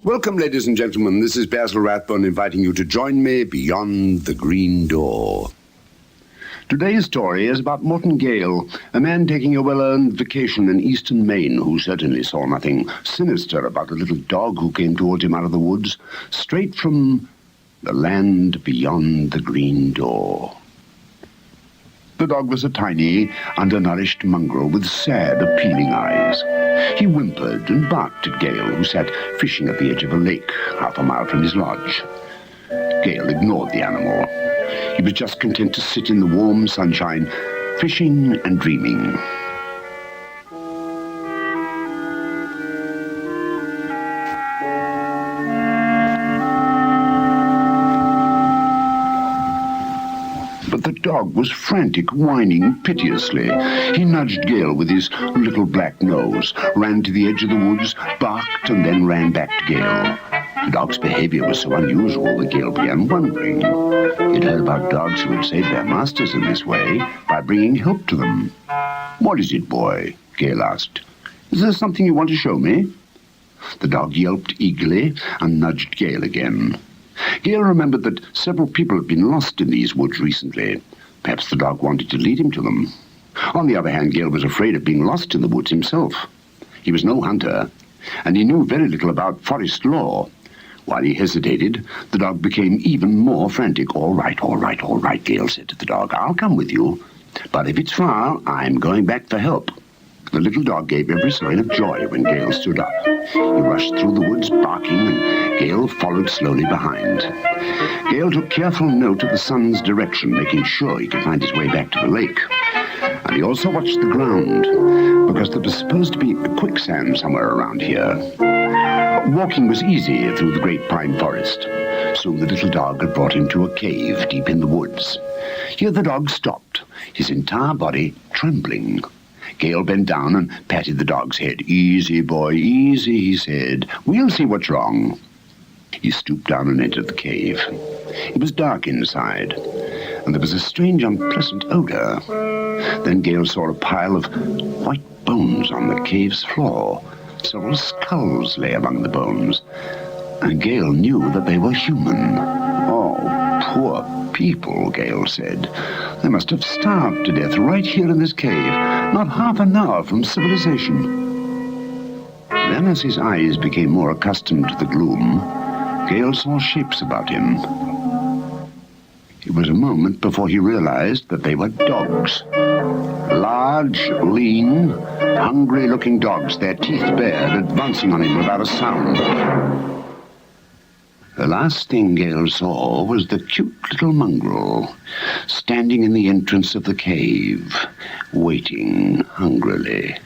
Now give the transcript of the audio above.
Welcome, ladies and gentlemen. This is Basil Rathbone inviting you to join me beyond the green door. Today's story is about Morton Gale, a man taking a well-earned vacation in eastern Maine who certainly saw nothing sinister about a little dog who came towards him out of the woods, straight from the land beyond the green door. The dog was a tiny, undernourished mongrel with sad, appealing eyes. He whimpered and barked at Gale, who sat fishing at the edge of a lake, half a mile from his lodge. Gale ignored the animal. He was just content to sit in the warm sunshine, fishing and dreaming. But the dog was frantic, whining piteously. He nudged Gale with his little black nose, ran to the edge of the woods, barked, and then ran back to Gale. The dog's behavior was so unusual that Gale began wondering. He'd heard about dogs who had saved their masters in this way by bringing help to them. "What is it, boy?" Gale asked. "Is there something you want to show me?" The dog yelped eagerly and nudged Gale again. Gale remembered that several people had been lost in these woods recently. Perhaps the dog wanted to lead him to them. On the other hand, Gale was afraid of being lost in the woods himself. He was no hunter, and he knew very little about forest law. While he hesitated, the dog became even more frantic. All right, Gale said to the dog. "I'll come with you. But if it's far, I'm going back for help." The little dog gave every sign of joy when Gale stood up. He rushed through the woods barking, and Gale followed slowly behind. Gale took careful note of the sun's direction, making sure he could find his way back to the lake. And he also watched the ground, because there was supposed to be a quicksand somewhere around here. Walking was easy through the great pine forest. Soon the little dog had brought him to a cave deep in the woods. Here the dog stopped, his entire body trembling. Gale bent down and patted the dog's head. "Easy, boy, easy," he said. "We'll see what's wrong." He stooped down and entered the cave. It was dark inside, and there was a strange, unpleasant odor. Then Gale saw a pile of white bones on the cave's floor. Several skulls lay among the bones, and Gale knew that they were human. "Oh, poor people," Gale said. "They must have starved to death right here in this cave, not half an hour from civilization." Then, as his eyes became more accustomed to the gloom, Gale saw shapes about him. It was a moment before he realized that they were dogs. Large, lean, hungry-looking dogs, their teeth bared, advancing on him without a sound. The last thing Gale saw was the cute little mongrel, standing in the entrance of the cave, waiting hungrily.